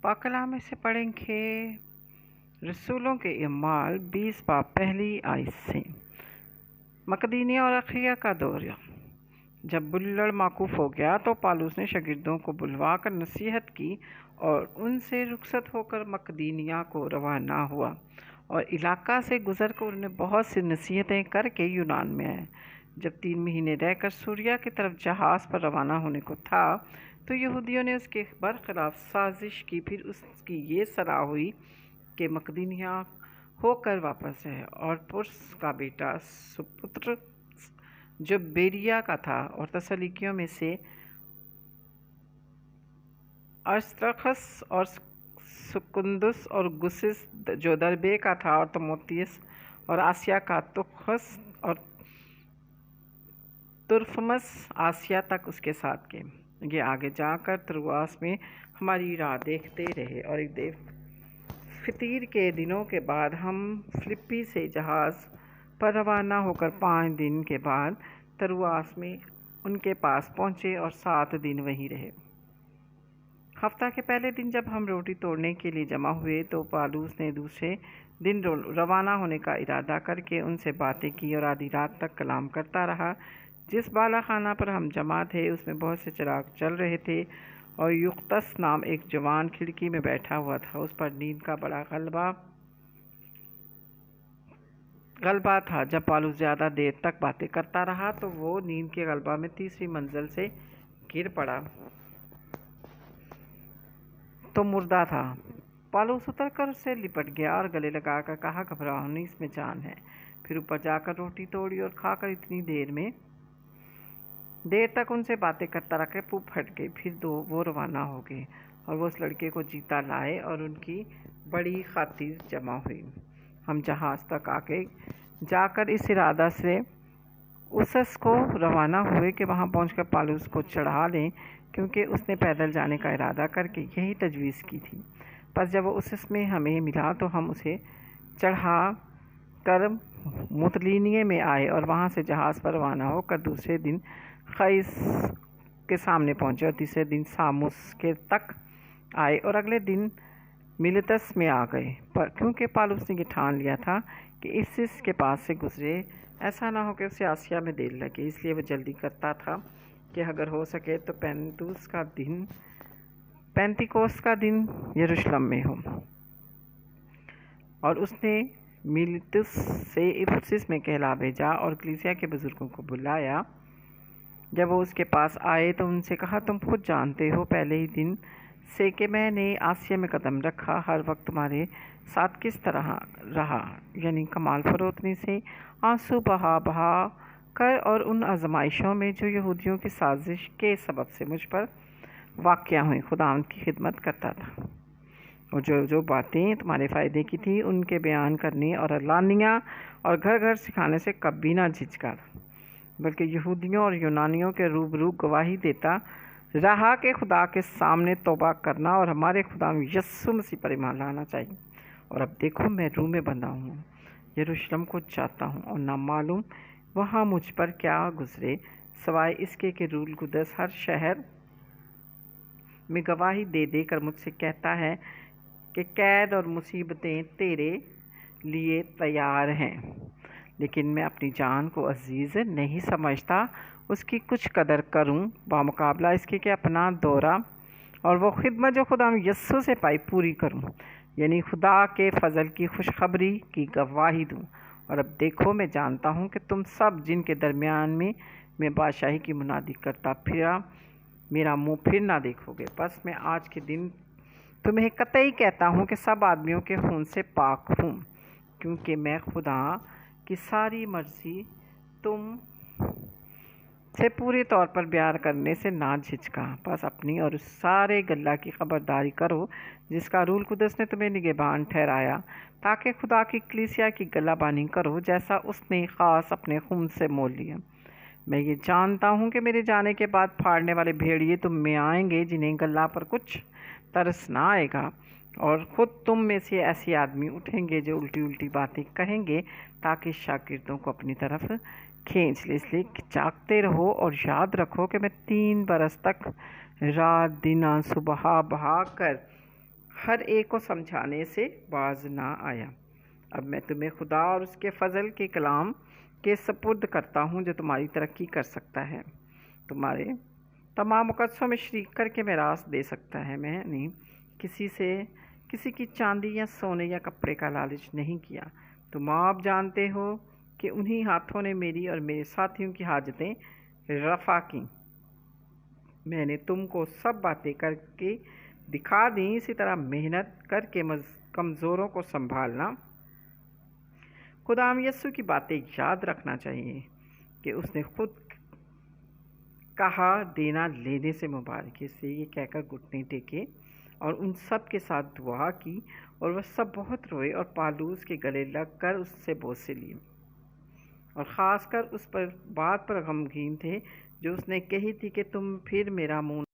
پاک کلام میں سے پڑھیں گے رسولوں کے اعمال 20 باب پہلی آیت سے۔ مقدونیہ اور اخیا کا دور۔ جب بلڑ موقوف ہو گیا تو پالوس نے شاگردوں کو بلوا کر نصیحت کی اور ان سے رخصت ہو کر مقدونیہ کو روانہ ہوا، اور علاقہ سے گزر کر انہیں بہت سی نصیحتیں کر کے یونان میں آئے۔ جب 3 مہینے رہ کر سوریا کی طرف جہاز پر روانہ ہونے کو تھا تو یہودیوں نے اس کے برخلاف سازش کی۔ پھر اس کی یہ صلاح ہوئی کہ مقدونیہ ہو کر واپس جائے، اور پرس کا بیٹا سوپتر جو بیریا کا تھا اور تسالونیکیوں میں سے ارسطرخس اور سکندس اور گسس جو دربے کا تھا اور تموتیس اور آسیا کا تخس اور ترفمس آسیا تک اس کے ساتھ گئے۔ یہ آگے جا کر ترواس میں ہماری راہ دیکھتے رہے، اور ایک فطیر کے دنوں کے بعد ہم فلپی سے جہاز پر روانہ ہو کر 5 دن کے بعد ترواس میں ان کے پاس پہنچے اور 7 دن وہیں رہے۔ ہفتہ کے پہلے دن جب ہم روٹی توڑنے کے لیے جمع ہوئے تو پالوس نے دوسرے دن روانہ ہونے کا ارادہ کر کے ان سے باتیں کی اور آدھی رات تک کلام کرتا رہا۔ جس بالا خانہ پر ہم جمع تھے اس میں بہت سے چراغ چل رہے تھے، اور یوختس نام ایک جوان کھڑکی میں بیٹھا ہوا تھا۔ اس پر نیند کا بڑا غلبہ تھا۔ جب پالوس زیادہ دیر تک باتیں کرتا رہا تو وہ نیند کے غلبہ میں 3 منزل سے گر پڑا تو مردہ تھا۔ پالوس اتر کر اس سے لپٹ گیا اور گلے لگا کر کہا، گھبراؤ نہیں، اس میں جان ہے۔ پھر اوپر جا کر روٹی توڑی اور کھا کر اتنی دیر تک ان سے باتیں کرتا رہا کہ پھوپ پھٹ گئی۔ پھر وہ روانہ ہو گئے، اور وہ اس لڑکے کو جیتا لائے اور ان کی بڑی خاطر جمع ہوئی۔ ہم جہاز تک جا کر اس ارادہ سے اسس کو روانہ ہوئے کہ وہاں پہنچ کر پالوس کو چڑھا لیں، کیونکہ اس نے پیدل جانے کا ارادہ کر کے یہی تجویز کی تھی۔ پس جب وہ اسس میں ہمیں ملا تو ہم اسے چڑھا کر متلینیے میں آئے، اور وہاں سے جہاز پر روانہ ہو کر دوسرے دن خیس کے سامنے پہنچے، اور تیسرے دن ساموس کے تک آئے، اور اگلے دن ملیتس میں آ گئے۔ کیونکہ پالوس نے یہ ٹھان لیا تھا کہ اسس کے پاس سے گزرے، ایسا نہ ہو کہ اسے آسیا میں دیر لگے، اس لیے وہ جلدی کرتا تھا کہ اگر ہو سکے تو پینتیکوس کا دن یروشلم میں ہو۔ اور اس نے میلیتس سے افسس میں کہلا بھیجا اور کلیسیا کے بزرگوں کو بلایا۔ جب وہ اس کے پاس آئے تو ان سے کہا، تم خود جانتے ہو پہلے ہی دن سے کہ میں نے آسیا میں قدم رکھا، ہر وقت تمہارے ساتھ کس طرح رہا، یعنی کمال فروتنی سے آنسو بہا کر، اور ان آزمائشوں میں جو یہودیوں کی سازش کے سبب سے مجھ پر واقع ہوئی خداوند کی خدمت کرتا تھا، اور جو باتیں تمہارے فائدے کی تھی ان کے بیان کرنے اور اعلانیہ اور گھر گھر سکھانے سے کبھی نہ جھجکا، بلکہ یہودیوں اور یونانیوں کے روبرو گواہی دیتا رہا کہ خدا کے سامنے توبہ کرنا اور ہمارے خدا یسوع مسیح پر ایمان لانا چاہیے۔ اور اب دیکھو، میں روح میں بندھا ہوں، یروشلم کو جاتا ہوں، اور نہ معلوم وہاں مجھ پر کیا گزرے، سوائے اس کے کہ روح القدس ہر شہر میں گواہی دے دے کر مجھ سے کہتا ہے کہ قید اور مصیبتیں تیرے لیے تیار ہیں، لیکن میں اپنی جان کو عزیز نہیں سمجھتا، اس کی کچھ قدر کروں، بمقابلہ اس کے کہ اپنا دورہ اور وہ خدمت جو خدا یسوع سے پائی پوری کروں، یعنی خدا کے فضل کی خوشخبری کی گواہی دوں۔ اور اب دیکھو، میں جانتا ہوں کہ تم سب جن کے درمیان میں بادشاہی کی منادی کرتا پھرا میرا منہ پھر نہ دیکھو گے۔ بس میں آج کے دن تمہیں قطعی کہتا ہوں کہ سب آدمیوں کے خون سے پاک ہوں، کیونکہ میں خدا کی ساری مرضی تم سے پوری طور پر بیان کرنے سے نہ جھجکا۔ بس اپنی اور اس سارے گلہ کی خبرداری کرو جس کا روح القدس نے تمہیں نگہبان ٹھہرایا، تاکہ خدا کی کلیسیا کی گلہ بانی کرو جیسا اس نے خاص اپنے خون سے مول لیا۔ میں یہ جانتا ہوں کہ میرے جانے کے بعد پھاڑنے والے بھیڑیے تم میں آئیں گے جنہیں گلہ پر کچھ ترس نہ آئے گا، اور خود تم میں سے ایسے آدمی اٹھیں گے جو الٹی باتیں کہیں گے تاکہ شاگردوں کو اپنی طرف کھینچ لے۔ اس لیے جاگتے رہو اور یاد رکھو کہ میں 3 برس تک رات دن آنسو بہا کر ہر ایک کو سمجھانے سے باز نہ آیا۔ اب میں تمہیں خدا اور اس کے فضل کے کلام کے سپرد کرتا ہوں جو تمہاری ترقی کر سکتا ہے، تمہارے تمام مقدسوں میں شریک کر کے میراث دے سکتا ہے۔ میں نے کسی کی چاندی یا سونے یا کپڑے کا لالچ نہیں کیا۔ تم آپ جانتے ہو کہ انہی ہاتھوں نے میری اور میرے ساتھیوں کی حاجتیں رفع کیں۔ میں نے تم کو سب باتیں کر کے دکھا دیں، اسی طرح محنت کر کے کمزوروں کو سنبھالنا۔ خدا یسوع کی باتیں یاد رکھنا چاہیے کہ اس نے خود کہا دینا لینے سے مبارک ہے، سے یہ کہہ کر گھٹنے ٹیکے اور ان سب کے ساتھ دعا کی، اور وہ سب بہت روئے اور پالوس کے گلے لگ کر اس سے بوسے لیے، اور خاص کر اس بات پر غمگین تھے جو اس نے کہی تھی کہ تم پھر میرا منہ